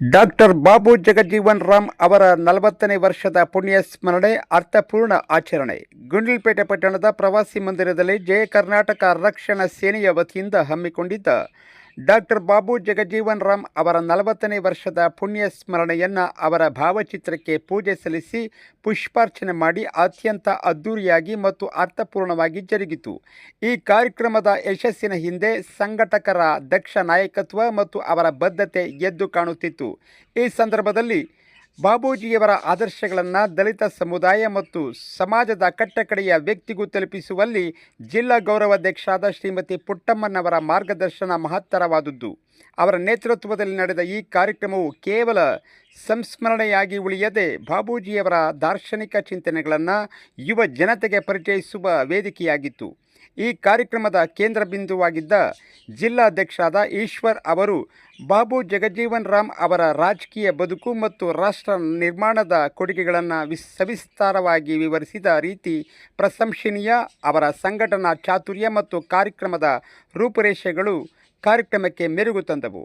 Doctor Babu Jagjivan Ram ಅವರ 40ನೇ ವರ್ಷದ ಪುಣ್ಯ ಸ್ಮರಣೆ ಅರ್ಥಪೂರ್ಣ ಆಚರಣೆ. ಗುಂಡ್ಲುಪೇಟೆ ಪಟ್ಟಣದ ಪ್ರವಾಸಿ ಮಂದಿರದಲ್ಲಿ ಜಯ ಕರ್ನಾಟಕ ರಕ್ಷಣಾ ಸೇನೆಯ ವತಿಯಿಂದ ಹಮ್ಮಿಕೊಂಡಿದ್ದ ಡಾಕ್ಟರ್ ಬಾಬು ಜಗಜೀವನ್ ರಾಮ್ ಅವರ 40ನೇ ವರ್ಷದ ಪುಣ್ಯ ಸ್ಮರಣೆಯನ್ನು ಅವರ ಭಾವಚಿತ್ರಕ್ಕೆ ಪೂಜೆ ಸಲ್ಲಿಸಿ ಪುಷ್ಪಾರ್ಚನೆ ಮಾಡಿ ಅತ್ಯಂತ ಅದ್ಧೂರಿಯಾಗಿ ಮತ್ತು ಅರ್ಥಪೂರ್ಣವಾಗಿ ಜರುಗಿತು. ಈ ಕಾರ್ಯಕ್ರಮದ ಯಶಸ್ಸಿನ ಹಿಂದೆ ಸಂಘಟಕರ ದಕ್ಷ ನಾಯಕತ್ವ ಮತ್ತು ಅವರ ಬದ್ಧತೆ ಎದ್ದು ಕಾಣುತ್ತಿತ್ತು. ಈ ಸಂದರ್ಭದಲ್ಲಿ ಬಾಬೂಜಿಯವರ ಆದರ್ಶಗಳನ್ನು ದಲಿತ ಸಮುದಾಯ ಮತ್ತು ಸಮಾಜದ ಕಟ್ಟಕಡೆಯ ವ್ಯಕ್ತಿಗೂ ತಲುಪಿಸುವಲ್ಲಿ ಜಿಲ್ಲಾ ಗೌರವಾಧ್ಯಕ್ಷರಾದ ಶ್ರೀಮತಿ ಪುಟ್ಟಮ್ಮನವರ ಮಾರ್ಗದರ್ಶನ ಮಹತ್ತರವಾದದ್ದು. ಅವರ ನೇತೃತ್ವದಲ್ಲಿ ನಡೆದ ಈ ಕಾರ್ಯಕ್ರಮವು ಕೇವಲ ಸಂಸ್ಮರಣೆಯಾಗಿ ಉಳಿಯದೆ ಬಾಬೂಜಿಯವರ ದಾರ್ಶನಿಕ ಚಿಂತನೆಗಳನ್ನು ಯುವ ಜನತೆಗೆ ಪರಿಚಯಿಸುವ ವೇದಿಕೆಯಾಗಿತ್ತು. ಈ ಕಾರ್ಯಕ್ರಮದ ಕೇಂದ್ರ ಬಿಂದುವಾಗಿದ್ದ ಜಿಲ್ಲಾಧ್ಯಕ್ಷರಾದ ಈಶ್ವರ್ ಅವರು ಬಾಬು ಜಗಜೀವನ್ ರಾಮ್ ಅವರ ರಾಜಕೀಯ ಬದುಕು ಮತ್ತು ರಾಷ್ಟ್ರ ನಿರ್ಮಾಣದ ಕೊಡುಗೆಗಳನ್ನು ಸವಿಸ್ತಾರವಾಗಿ ವಿವರಿಸಿದ ರೀತಿ ಪ್ರಶಂಸನೀಯ. ಅವರ ಸಂಘಟನಾ ಚಾತುರ್ಯ ಮತ್ತು ಕಾರ್ಯಕ್ರಮದ ರೂಪುರೇಷೆಗಳು ಕಾರ್ಯಕ್ರಮಕ್ಕೆ ಮೆರುಗು ತಂದವು.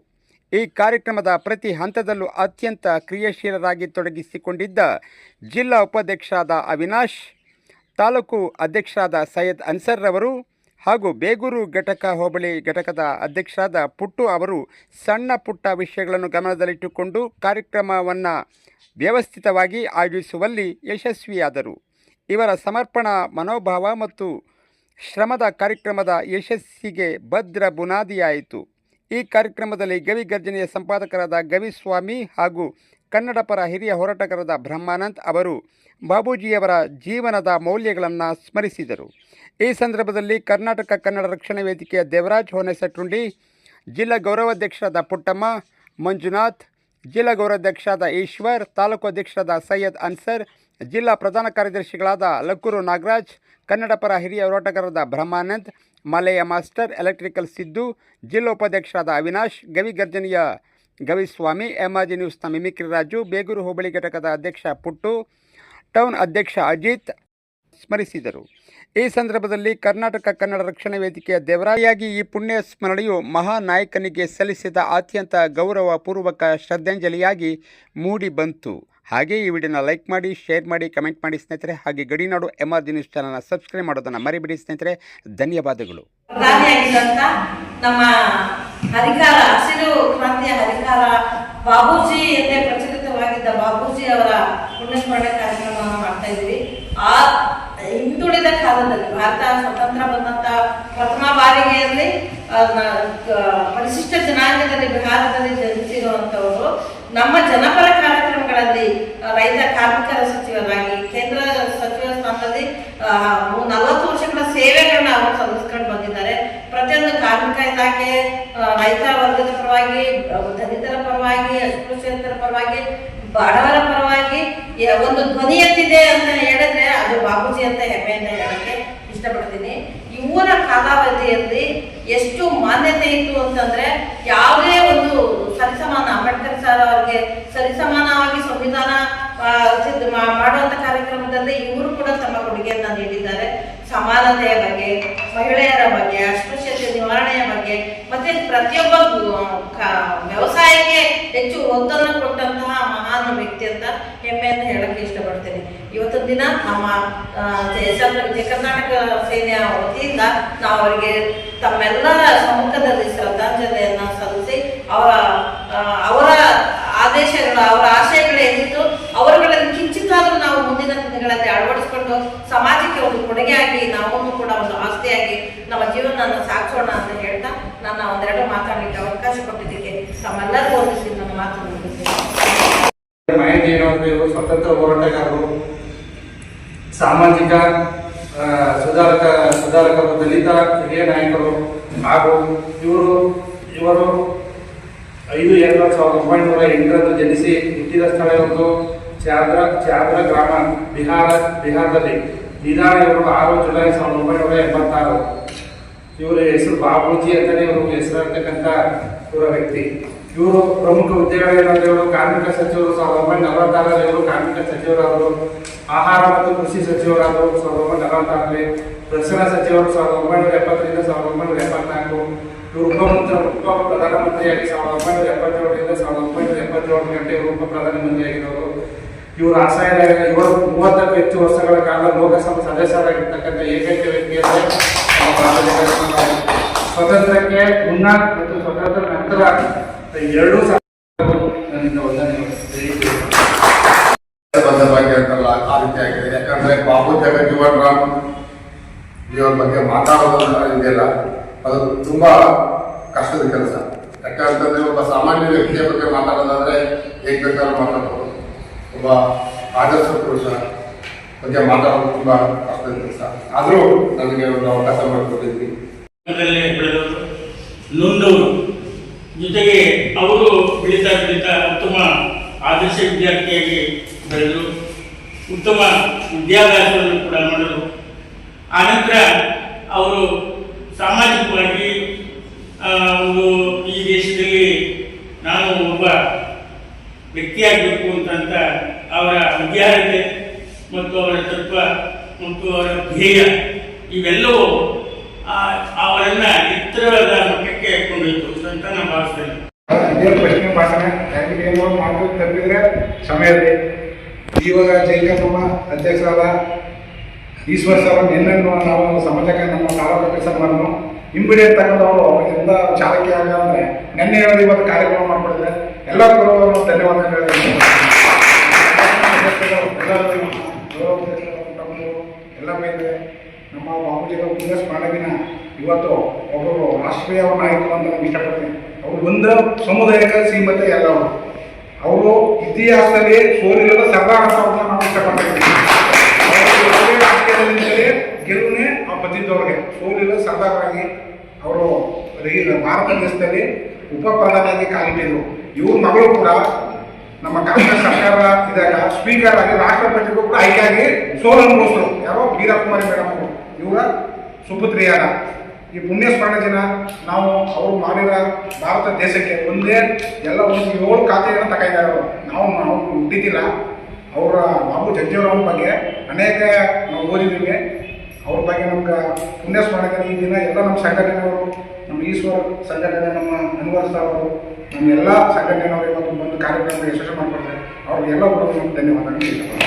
ಈ ಕಾರ್ಯಕ್ರಮದ ಪ್ರತಿ ಹಂತದಲ್ಲೂ ಅತ್ಯಂತ ಕ್ರಿಯಾಶೀಲರಾಗಿ ತೊಡಗಿಸಿಕೊಂಡಿದ್ದ ಜಿಲ್ಲಾ ಉಪಾಧ್ಯಕ್ಷರಾದ ಅವಿನಾಶ್, ತಾಲೂಕು ಅಧ್ಯಕ್ಷರಾದ ಸೈಯದ್ ಅನ್ಸರ್ ರವರು ಹಾಗೂ ಬೇಗೂರು ಘಟಕ ಹೋಬಳಿ ಘಟಕದ ಅಧ್ಯಕ್ಷರಾದ ಪುಟ್ಟು ಅವರು ಸಣ್ಣ ಪುಟ್ಟ ವಿಷಯಗಳನ್ನು ಗಮನದಲ್ಲಿಟ್ಟುಕೊಂಡು ಕಾರ್ಯಕ್ರಮವನ್ನು ವ್ಯವಸ್ಥಿತವಾಗಿ ಆಯೋಜಿಸುವಲ್ಲಿ ಯಶಸ್ವಿಯಾದರು. ಇವರ ಸಮರ್ಪಣಾ ಮನೋಭಾವ ಮತ್ತು ಶ್ರಮದ ಕಾರ್ಯಕ್ರಮದ ಯಶಸ್ಸಿಗೆ ಭದ್ರ ಬುನಾದಿಯಾಯಿತು. ಈ ಕಾರ್ಯಕ್ರಮದಲ್ಲಿ ಗವಿಗರ್ಜನೆಯ ಸಂಪಾದಕರಾದ ಗವಿಸ್ವಾಮಿ ಹಾಗೂ ಕನ್ನಡ ಪರ ಹಿರಿಯ ಹೋರಾಟಗಾರರಾದ ಬ್ರಹ್ಮಾನಂದ್ ಅವರು ಬಾಬೂಜಿಯವರ ಜೀವನದ ಮೌಲ್ಯಗಳನ್ನು ಸ್ಮರಿಸಿದರು. ಈ ಸಂದರ್ಭದಲ್ಲಿ ಕರ್ನಾಟಕ ಕನ್ನಡ ರಕ್ಷಣಾ ವೇದಿಕೆಯ ದೇವರಾಜ್ ಹೊನೆಸಟುಂಡಿ, ಜಿಲ್ಲಾ ಗೌರವಾಧ್ಯಕ್ಷರಾದ ಪುಟ್ಟಮ್ಮ, ಮಂಜುನಾಥ್, ಜಿಲ್ಲಾ ಗೌರವಾಧ್ಯಕ್ಷರಾದ ಈಶ್ವರ್, ತಾಲೂಕು ಅಧ್ಯಕ್ಷರಾದ ಸೈಯದ್ ಅನ್ಸರ್, ಜಿಲ್ಲಾ ಪ್ರಧಾನ ಕಾರ್ಯದರ್ಶಿಗಳಾದ ಲಕ್ಕೂರು ನಾಗರಾಜ್, ಕನ್ನಡ ಪರ ಹಿರಿಯ ಹೋರಾಟಗಾರರಾದ ಬ್ರಹ್ಮಾನಂದ್, ಮಲೆಯ ಮಾಸ್ಟರ್, ಎಲೆಕ್ಟ್ರಿಕಲ್ ಸಿದ್ದು, ಜಿಲ್ಲಾ ಉಪಾಧ್ಯಕ್ಷರಾದ ಅವಿನಾಶ್, ಗವಿಗರ್ಜನೆಯ ಗವಿಸ್ವಾಮಿ, ಎಮ್ಆರ್ಜಿ ನ್ಯೂಸ್ನ ಮಿಮಿಕ್ರಿ ರಾಜು, ಬೇಗೂರು ಹೋಬಳಿ ಘಟಕದ ಅಧ್ಯಕ್ಷ ಪುಟ್ಟು, ಟೌನ್ ಅಧ್ಯಕ್ಷ ಅಜಿತ್ ಸ್ಮರಿಸಿದರು. ಈ ಸಂದರ್ಭದಲ್ಲಿ ಕರ್ನಾಟಕ ಕನ್ನಡ ರಕ್ಷಣಾ ವೇದಿಕೆಯ ದೇವರಾಯಾಗಿ ಈ ಪುಣ್ಯ ಸ್ಮರಣೆಯು ಮಹಾನಾಯಕನಿಗೆ ಸಲ್ಲಿಸಿದ ಅತ್ಯಂತ ಗೌರವಪೂರ್ವಕ ಶ್ರದ್ಧಾಂಜಲಿಯಾಗಿ ಮೂಡಿ ಬಂತು. ಹಾಗೆ ಈ ವಿಡಿಯೋನ ಲೈಕ್ ಮಾಡಿ, ಶೇರ್ ಮಾಡಿ, ಕಮೆಂಟ್ ಮಾಡಿ ಸ್ನೇಹಿತರೆ. ಹಾಗೆ ಗಡಿನಾಡು ಎಮ್ಆರ್ಜಿ ನ್ಯೂಸ್ ಚಾನಲ್ನ ಸಬ್ಸ್ಕ್ರೈಬ್ ಮಾಡೋದನ್ನು ಮರಿಬೇಡಿ ಸ್ನೇಹಿತರೆ. ಧನ್ಯವಾದಗಳು. ನಮ್ಮ ಹರಿಕಾರ, ಹಸಿರು ಕ್ರಾಂತಿಯ ಹರಿಕಾರ ಬಾಬೂಜಿ ಎಂದೇ ಪ್ರಚಲಿತವಾಗಿದ್ದ ಬಾಬೂಜಿ ಅವರ ಪುಣ್ಯಸ್ಮರಣೆ ಕಾರ್ಯಕ್ರಮವನ್ನು ಮಾಡ್ತಾ ಇದ್ವಿ. ಆ ಹಿಂದುಳಿದ ಕಾಲದಲ್ಲಿ ಭಾರತ ಸ್ವತಂತ್ರ ಬಂದಂತ ಪ್ರಥಮ ಬಾರಿಗೆಯಲ್ಲಿ ಪರಿಶಿಷ್ಟ ಜನಾಂಗದಲ್ಲಿ ಬಿಹಾರದಲ್ಲಿ ಜನಿಸಿರುವಂತವರು ನಮ್ಮ ಜನಪರ ಕಾರ್ಯಕ್ರಮಗಳಲ್ಲಿ ರೈತ ಕಾರ್ಮಿಕರ ಸಚಿವರಾಗಿ ಕೇಂದ್ರ ಸಚಿವ ಸ್ಥಾನದಲ್ಲಿ 40 ವರ್ಷಗಳ ಸೇವೆಗಳನ್ನ ಅವರು ಸಲ್ಲಿಸ್ಕೊಂಡು ಬಂದಿದ್ದಾರೆ. ಪ್ರತಿಯೊಂದು ಕಾರ್ಮಿಕ ಇಲಾಖೆ, ರೈತ ವರ್ಗದ ಪರವಾಗಿ, ದಲಿತರ ಪರವಾಗಿ, ಅಸ್ಪೃಶ್ಯತರ ಪರವಾಗಿ, ಬಡವರ ಪರವಾಗಿ ಒಂದು ಧ್ವನಿ ಎತ್ತಿದೆ ಅಂತ ಹೇಳಿದ್ರೆ ಅದು ಬಾಬೂಜಿ ಅಂತ ಹೆಮ್ಮೆಯಿಂದ ಹೇಳಕ್ಕೆ ಇಷ್ಟಪಡ್ತೀನಿ. ಇವರ ಕಾಲಾವಧಿಯಲ್ಲಿ ಎಷ್ಟು ಮಾನ್ಯತೆ ಇತ್ತು ಅಂತಂದ್ರೆ, ಯಾವುದೇ ಒಂದು ಸರಿಸಮಾನ, ಅಂಬೇಡ್ಕರ್ ಸರ್ ಅವರಿಗೆ ಸರಿಸಮಾನವಾಗಿ ಸಂವಿಧಾನ ಮಾಡುವಂತ ಕಾರ್ಯಕ್ರಮದಲ್ಲಿ ಇವರು ಕೂಡ ತಮ್ಮ ಕೊಡುಗೆಯನ್ನ ನೀಡಿದ್ದಾರೆ. ಸಮಾನತೆಯ ಬಗ್ಗೆ, ಮಹಿಳೆಯರ ಬಗ್ಗೆ, ಅಸ್ಪೃಶ್ಯತೆ ನಿವಾರಣೆಯ ಬಗ್ಗೆ, ಮತ್ತೆ ಪ್ರತಿಯೊಬ್ಬ ವ್ಯವಸಾಯಕ್ಕೆ ಹೆಚ್ಚು ಒತ್ತನ್ನು ಕೊಟ್ಟಂತಹ ಮಹಾನ್ ವ್ಯಕ್ತಿ ಅಂತ ಹೆಮ್ಮೆಯಿಂದ ಹೇಳಕ್ಕೆ ಇಷ್ಟಪಡ್ತೇನೆ. ಇವತ್ತಿನ ದಿನ ನಮ್ಮ ಜಯ ಕರ್ನಾಟಕ ಸೇನೆಯ ವತಿಯಿಂದ ನಾವು ಅವರಿಗೆ ತಮ್ಮೆಲ್ಲರ ಸಮ್ಮುಖದಲ್ಲಿ ಶ್ರದ್ಧಾಂಜಲಿಯನ್ನ ಸಲ್ಲಿಸಿ ಅವರ ಆದೇಶಗಳು, ಅವರ ಆಶಯಗಳು ಏನಿತ್ತು ಅವರುಗಳಲ್ಲಿ ಕಿಂಚಿತ್ತಾದರೂ ನಾವು ಮುಂದಿನ ದಿನಗಳಲ್ಲಿ ಅಳವಡಿಸಿಕೊಂಡು ಸಮಾಜಕ್ಕೆ ಒಂದು ಕೊಡುಗೆಯಾಗಿ ನಾವು ಕೂಡ ಒಂದು ಆಸ್ತಿಯಾಗಿ ನಮ್ಮ ಜೀವನ ಸಾಗಿಸೋಣ ಅಂತ ಹೇಳ್ತಾ ನನ್ನ ಒಂದೆರಡು ಮಾತಾಡಲಿಕ್ಕೆ ಅವಕಾಶ ಕೊಟ್ಟಿದ್ದಕ್ಕೆ ತಮ್ಮೆಲ್ಲರಿಗೂ ಒಂದಿಸಿ ನನ್ನ ಮಾತು ಮುಗಿಸ್ತೇನೆ. ಇವರು ಸ್ವತಂತ್ರ ಹೋರಾಟಗಾರರು, ಸಾಮಾಜಿಕ ಸುಧಾರಕರು, ದಲಿತ ಹಿರಿಯ ನಾಯಕರು ಹಾಗೂ ಇವರು 5/2/1908 ಜನಿಸಿ ಹುಟ್ಟಿದ ಸ್ಥಳ ಇವತ್ತು ಚಾದ್ರ ಗ್ರಾಮ, ಬಿಹಾರದಲ್ಲಿ. ನಿಧಾನ ಇವರು 6 ಜುಲೈ 1986. ಇವರ ಹೆಸರು ಬಾಬೂಜಿ ಅಂತಾನೆ ಇವರು ಹೆಸರಿರ್ತಕ್ಕಂಥ ಇವರ ವ್ಯಕ್ತಿ. ಇವರು ಪ್ರಮುಖ ಹುದ್ದೆಗಳೇನಂದ್ರೆ, ಇವರು ಕಾರ್ಮಿಕ ಸಚಿವರು 1946 ಇವರು ಕಾರ್ಮಿಕ ಸಚಿವರಾದರು, ಆಹಾರ ಮತ್ತು ಕೃಷಿ ಸಚಿವರಾದರು 1946, ರಕ್ಷಣಾ ಸಚಿವರು 1970ರಿಂದ 1974, ಇವರು ಉಪ ಪ್ರಧಾನಮಂತ್ರಿಯಾಗಿ 1977ರಿಂದ 1980 ಜೋಡಣೆ ಇವರು ಉಪ ಪ್ರಧಾನಮಂತ್ರಿಯಾಗಿರೋರು. ಇವರು ಅಸಹಾಯ ಇವರು 30ಕ್ಕೂ ಹೆಚ್ಚು ವರ್ಷಗಳ ಕಾಲ ಲೋಕಸಭಾ ಸದಸ್ಯರಾಗಿರ್ತಕ್ಕಂಥ ಏಕೈಕ ವ್ಯಕ್ತಿ ಅಂದರೆ ಸ್ವತಂತ್ರಕ್ಕೆ ಮುನ್ನ ಮತ್ತು ಸ್ವತಂತ್ರ ನಂತರ ಎರಡೂ ನನ್ನಿಂದ ವಂದನೆಗಳು. ಆ ರೀತಿ ಆಗಿದೆ. ಯಾಕಂದ್ರೆ ಬಾಬು ಜಗಜೀವನ್ ರಾಮ್ ಇವರ ಬಗ್ಗೆ ಮಾತಾಡೋದು ಇದೆಯಲ್ಲ, ಅದು ತುಂಬಾ ಕಷ್ಟದ ಕೆಲಸ. ಯಾಕಂತಂದ್ರೆ ಒಬ್ಬ ಸಾಮಾನ್ಯ ವ್ಯಕ್ತಿಯ ಬಗ್ಗೆ ಮಾತಾಡೋದಾದ್ರೆ ಹೇಗೆ ಬೇಕಾದ್ರೂ ಮಾತಾಡ್ಬೋದು. ಒಬ್ಬ ಆದರ್ಶ ಪುರುಷ ಬಗ್ಗೆ ಮಾತಾಡೋದು ತುಂಬಾ ಕಷ್ಟದ ಕೆಲಸ. ಆದರೂ ನನಗೆ ಒಂದು ಅವಕಾಶ ಮಾಡಿಕೊಟ್ಟಿದ್ವಿ. ಬೆಳೆದವರು ನೊಂದವರು, ಜೊತೆಗೆ ಅವರು ಬೆಳೀತಾ ಉತ್ತಮ ಆದರ್ಶ ವಿದ್ಯಾರ್ಥಿಯಾಗಿ ಬೆಳೆದರು, ಉತ್ತಮ ವಿದ್ಯಾಭ್ಯಾಸವನ್ನು ಕೂಡ ಮಾಡಿದರು. ಆನಂತರ ಅವರು ಸಾಮಾಜಿಕವಾಗಿ ಒಂದು ಈ ದೇಶದಲ್ಲಿ ನಾನು ಒಬ್ಬ ವ್ಯಕ್ತಿಯಾಗಬೇಕು ಅಂತ ಅವರ ವಿದ್ಯಾರ್ಹತೆ ಮತ್ತು ಅವರ ತತ್ವ ಮತ್ತು ಅವರ ಧ್ಯೇಯ ಇವೆಲ್ಲವೂ ಅವರನ್ನ ಎತ್ತರವಾದ ಮಟ್ಟಕ್ಕೆ ಕೊಂಡೊಯ್ತು ಅಂತ ನಾನು ಭಾವಿಸ್ತೇನೆ. ಇದೇ ಪ್ರಶ್ನೆ ಭಾಷಣ ಏನೋ ಮಾತು ತಪ್ಪಿದ್ರೆ ಸಮಯದಲ್ಲಿ ಇವಾಗ ಜೈಕಮ್ಮ ಅಧ್ಯಕ್ಷರಾದ ಈಶ್ವರ್ ಸರ್ ನಿನ್ನನ್ನು ನಾವು ಸಮಾಜಕ್ಕೆ ನಮ್ಮ ತಾಲೂಕು ಕೆಲಸ ಮಾಡಿದ್ರು ಇಮಿಡಿಯೇಟ್ ತಗೊಂಡವರು ಎಂತ ಚಾಲಕಿ ಆಗ ಅಂದರೆ ನೆನ್ನೆ ಹೇಳೋದು ಇವತ್ತು ಕಾರ್ಯಕ್ರಮ ಮಾಡ್ಕೊಡಿದ್ರೆ ಎಲ್ಲರಿಗೂ ಧನ್ಯವಾದಗಳು. ಎಲ್ಲ ಮೇಲೆ ನಮ್ಮ ಬಾಬುಜಿಗಳ ಪುಣ್ಯ ಸ್ಮರಣೆಗಿನ ಇವತ್ತು ಒಬ್ಬರು ರಾಷ್ಟ್ರೀಯವನ್ನು ಆಯ್ತು ಅಂತ ನಾನು ಇಷ್ಟಪಡ್ತೀನಿ. ಅವರು ಒಂದು ಸಮುದಾಯಕ್ಕೆ ಸೀಮಿತ ಎಲ್ಲವರು. ಅವರು ಇತಿಹಾಸದಲ್ಲಿ ಸೋಲಿಲ್ಲದ ಸರ್ದಾರ್ ಅಂತ ಅವ್ರನ್ನ ನಾವು ಇಷ್ಟಪಡ್ತೀವಿ. ಅವರು ರಾಜಕೀಯದಿಂದಲೇ ಗೆಲುವೇ ಬಂದಿದ್ದವ್ರಿಗೆ ಸೋಲಿಲ್ಲ ಸರ್ದಾರಾಗಿ ಅವರು ಭಾರತ ದೇಶದಲ್ಲಿ ಉಪ ಪ್ರಧಾನಿಯಾಗಿ ಕಾಲಿಟ್ಟಿದ್ರು. ಇವ್ರ ಮಗಳು ಕೂಡ ನಮ್ಮ ಕಾಂಗ್ರೆಸ್ ಸರ್ಕಾರ ಇದ್ದಾಗ ಸ್ಪೀಕರ್ ಆಗಿ ರಾಷ್ಟ್ರಪತಿಗೂ ಕೂಡ ಆಯ್ಕೆಯಾಗಿ ಸೋಲು ಅನುಭವಿಸಿದ್ರು. ಯಾರೋ ವೀರಕುಮಾರಿ ಮೇಡಮ್ ಅವರು ಇವರ ಸುಪುತ್ರಿಯಾದ ಈ ಪುಣ್ಯ ಸ್ಮರಣೆ ದಿನ ನಾವು ಅವರು ಮಾಡಿದ ಭಾರತ ದೇಶಕ್ಕೆ ಒಂದೇ ಎಲ್ಲ ಒಂದು 7 ಖಾತೆಯನ್ನು ತಗೊಂಡಿದ್ದಾರೆ. ನಾವು ಹುಟ್ಟಿದ್ದಿಲ್ಲ. ಅವರ ಬಾಬು ಜಗಜೀವನ್ ಬಗ್ಗೆ ಅನೇಕ ನಾವು ಓದಿದ್ದೀವಿ. ಅವ್ರ ಬಗ್ಗೆ ನಮ್ಗೆ ಪುಣ್ಯ ಸ್ಮರಣೆ ಈ ದಿನ ಎಲ್ಲ ನಮ್ಮ ಸಂಘಟನೆಯವರು, ನಮ್ಮ ಈಶ್ವರ್ ಸಂಘಟನೆ, ನಮ್ಮ ಅನ್ವರ್ ಸರ್ ಅವರು, ನಮ್ಮ ಎಲ್ಲ ಸಂಘಟನೆಯವರು ಇವತ್ತು ಬಂದು ಕಾರ್ಯಕ್ರಮ ಯಶಸ್ವಿ ಮಾಡಿಕೊಡ್ತಾರೆ. ಅವ್ರಿಗೆಲ್ಲ ಧನ್ಯವಾದಗಳು.